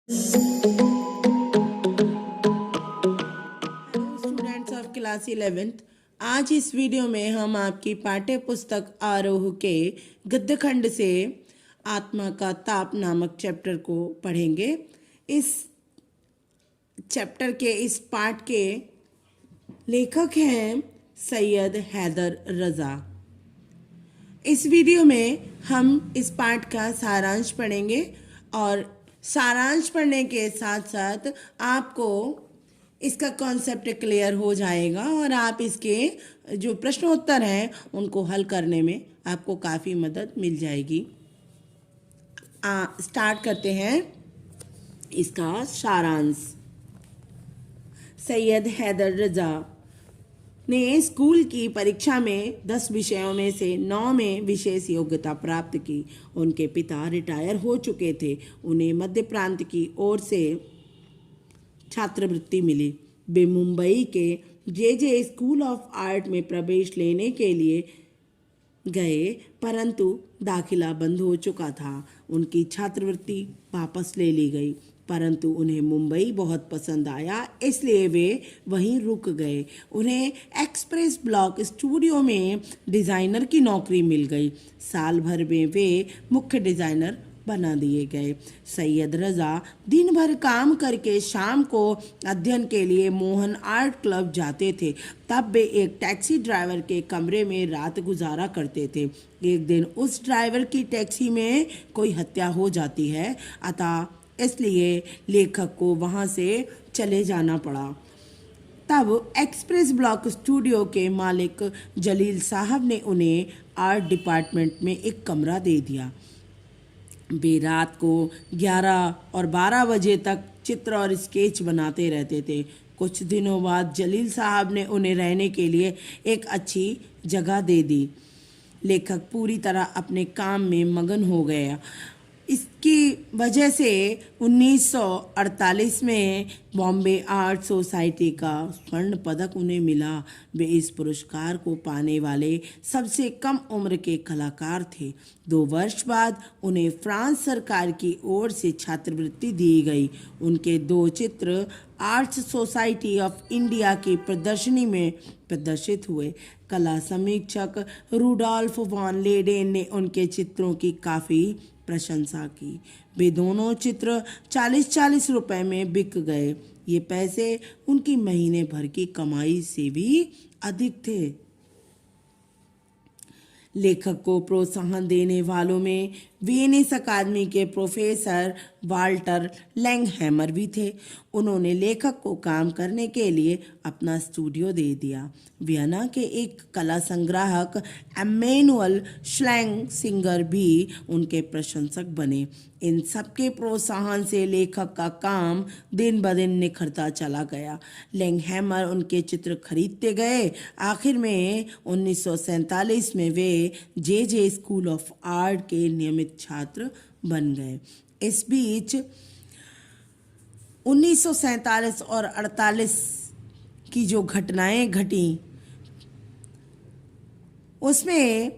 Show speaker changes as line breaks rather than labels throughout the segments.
Hello students of class 11th। आज इस video में हम आपकी पाठ्य पुस्तक आरोह के गद्य खंड से आत्मा का ताप नामक चैप्टर को पढ़ेंगे। इस चैप्टर के इस पाठ के लेखक हैं सैयद हैदर रज़ा। इस वीडियो में हम इस पाठ का सारांश पढ़ेंगे और सारांश पढ़ने के साथ साथ आपको इसका कॉन्सेप्ट क्लियर हो जाएगा और आप इसके जो प्रश्नोत्तर हैं उनको हल करने में आपको काफ़ी मदद मिल जाएगी। स्टार्ट करते हैं इसका सारांश। सैयद हैदर रज़ा ने स्कूल की परीक्षा में 10 विषयों में से 9 में विशेष योग्यता प्राप्त की। उनके पिता रिटायर हो चुके थे। उन्हें मध्य प्रांत की ओर से छात्रवृत्ति मिली। वे मुंबई के जे स्कूल ऑफ आर्ट में प्रवेश लेने के लिए गए, परंतु दाखिला बंद हो चुका था। उनकी छात्रवृत्ति वापस ले ली गई, परंतु उन्हें मुंबई बहुत पसंद आया, इसलिए वे वहीं रुक गए। उन्हें एक्सप्रेस ब्लॉक स्टूडियो में डिज़ाइनर की नौकरी मिल गई। साल भर में वे मुख्य डिज़ाइनर बना दिए गए। सैयद रज़ा दिन भर काम करके शाम को अध्ययन के लिए मोहन आर्ट क्लब जाते थे। तब वे एक टैक्सी ड्राइवर के कमरे में रात गुजारा करते थे। एक दिन उस ड्राइवर की टैक्सी में कोई हत्या हो जाती है, अतः इसलिए लेखक को वहां से चले जाना पड़ा। तब एक्सप्रेस ब्लॉक स्टूडियो के मालिक जलील साहब ने उन्हें आर्ट डिपार्टमेंट में एक कमरा दे दिया। वे रात को 11 और 12 बजे तक चित्र और स्केच बनाते रहते थे। कुछ दिनों बाद जलील साहब ने उन्हें रहने के लिए एक अच्छी जगह दे दी। लेखक पूरी तरह अपने काम में मगन हो गया। इसकी वजह से 1948 में बॉम्बे आर्ट सोसाइटी का स्वर्ण पदक उन्हें मिला। वे इस पुरस्कार को पाने वाले सबसे कम उम्र के कलाकार थे। 2 वर्ष बाद उन्हें फ्रांस सरकार की ओर से छात्रवृत्ति दी गई। उनके 2 चित्र आर्ट्स सोसाइटी ऑफ इंडिया की प्रदर्शनी में प्रदर्शित हुए। कला समीक्षक रूडोल्फ वॉन लेडेन ने उनके चित्रों की काफ़ी प्रशंसा की। वे दोनों चित्र 40-40 रुपए में बिक गए। ये पैसे उनकी महीने भर की कमाई से भी अधिक थे। लेखक को प्रोत्साहन देने वालों में वेनिस अकादमी के प्रोफेसर वाल्टर लैंगहैमर भी थे। उन्होंने लेखक को काम करने के लिए अपना स्टूडियो दे दिया। वियना के एक कला संग्राहक एमेनुअल श्लेसिंगर भी उनके प्रशंसक बने। इन सबके प्रोत्साहन से लेखक का काम दिन ब दिन निखरता चला गया। लैंगहैमर उनके चित्र खरीदते गए। आखिर में 1947 में वे जे स्कूल ऑफ आर्ट के नियमित छात्र बन गए। इस बीच 1947 और 48 की जो घटनाएं घटी उसमें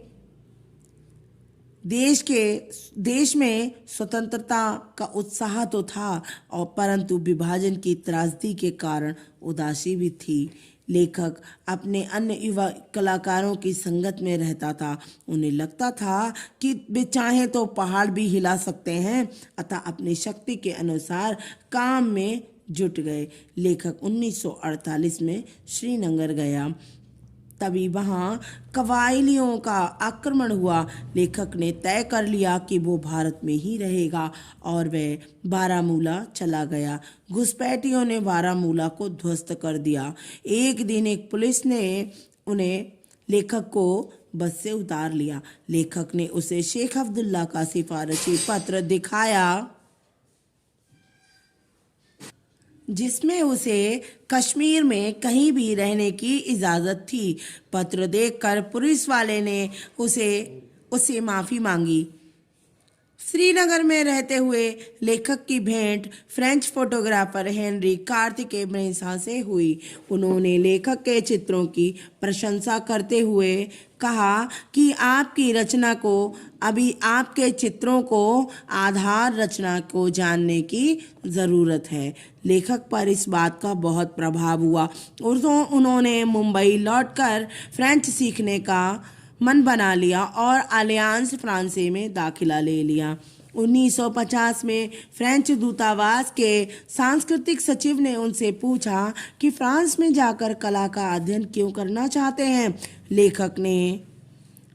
देश में स्वतंत्रता का उत्साह तो था, और परंतु विभाजन की त्रासदी के कारण उदासी भी थी। लेखक अपने अन्य युवा कलाकारों की संगत में रहता था। उन्हें लगता था कि वे चाहें तो पहाड़ भी हिला सकते हैं, अतः अपनी शक्ति के अनुसार काम में जुट गए। लेखक 1948 में श्रीनगर गया। तभी वहाँ कबायलियों का आक्रमण हुआ। लेखक ने तय कर लिया कि वो भारत में ही रहेगा और वह बारामूला चला गया। घुसपैठियों ने बारामूला को ध्वस्त कर दिया। एक दिन एक पुलिस ने उन्हें लेखक को बस से उतार लिया। लेखक ने उसे शेख अब्दुल्ला का सिफारिशी पत्र दिखाया, जिसमें उसे कश्मीर में कहीं भी रहने की इजाज़त थी। पत्र देखकर पुलिस वाले ने उसे माफ़ी मांगी। श्रीनगर में रहते हुए लेखक की भेंट फ्रेंच फोटोग्राफर हेनरी कार्तिके ब्रेसा से हुई। उन्होंने लेखक के चित्रों की प्रशंसा करते हुए कहा कि आपकी रचना को अभी आपके चित्रों को आधार रचना को जानने की ज़रूरत है। लेखक पर इस बात का बहुत प्रभाव हुआ और तो उन्होंने मुंबई लौटकर फ्रेंच सीखने का मन बना लिया और अलियांस फ्रांसे में दाखिला ले लिया। 1950 में फ्रेंच दूतावास के सांस्कृतिक सचिव ने उनसे पूछा कि फ्रांस में जाकर कला का अध्ययन क्यों करना चाहते हैं। लेखक ने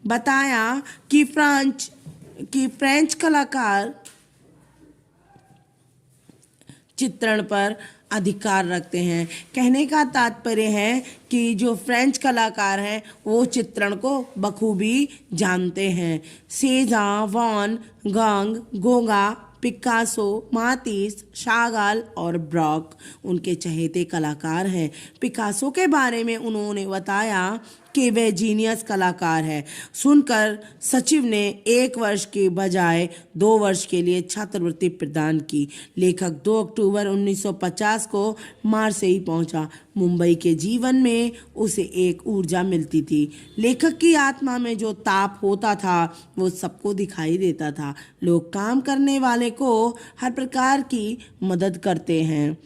बताया कि फ्रेंच कलाकार चित्रण पर अधिकार रखते हैं। कहने का तात्पर्य है कि जो फ्रेंच कलाकार हैं वो चित्रण को बखूबी जानते हैं। सेजा, वॉन गॉग, गोगा, पिकासो, मातिस, शागाल और ब्रॉक उनके चहेते कलाकार हैं। पिकासो के बारे में उन्होंने बताया कि वे जीनियस कलाकार है। सुनकर सचिव ने 1 वर्ष के बजाय 2 वर्ष के लिए छात्रवृत्ति प्रदान की। लेखक 2 अक्टूबर 1950 को मार्सेई पहुंचा। मुंबई के जीवन में उसे एक ऊर्जा मिलती थी। लेखक की आत्मा में जो ताप होता था वो सबको दिखाई देता था। लोग काम करने वाले को हर प्रकार की मदद करते हैं।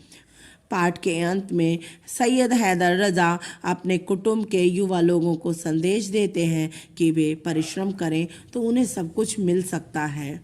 पाठ के अंत में सैयद हैदर रजा अपने कुटुंब के युवा लोगों को संदेश देते हैं कि वे परिश्रम करें तो उन्हें सब कुछ मिल सकता है।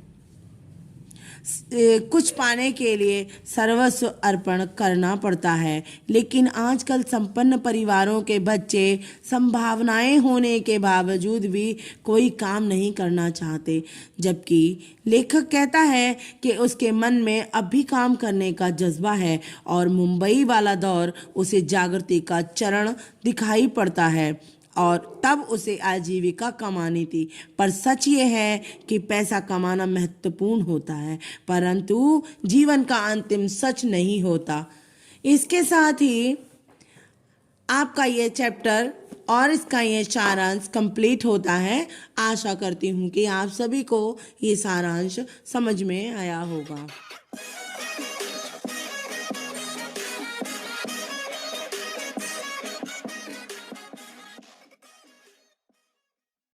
कुछ पाने के लिए सर्वस्व अर्पण करना पड़ता है, लेकिन आजकल संपन्न परिवारों के बच्चे संभावनाएं होने के बावजूद भी कोई काम नहीं करना चाहते, जबकि लेखक कहता है कि उसके मन में अब भी काम करने का जज्बा है और मुंबई वाला दौर उसे जागृति का चरण दिखाई पड़ता है और तब उसे आजीविका कमानी थी। पर सच ये है कि पैसा कमाना महत्वपूर्ण होता है, परंतु जीवन का अंतिम सच नहीं होता। इसके साथ ही आपका ये चैप्टर और इसका ये सारांश कंप्लीट होता है। आशा करती हूँ कि आप सभी को ये सारांश समझ में आया होगा।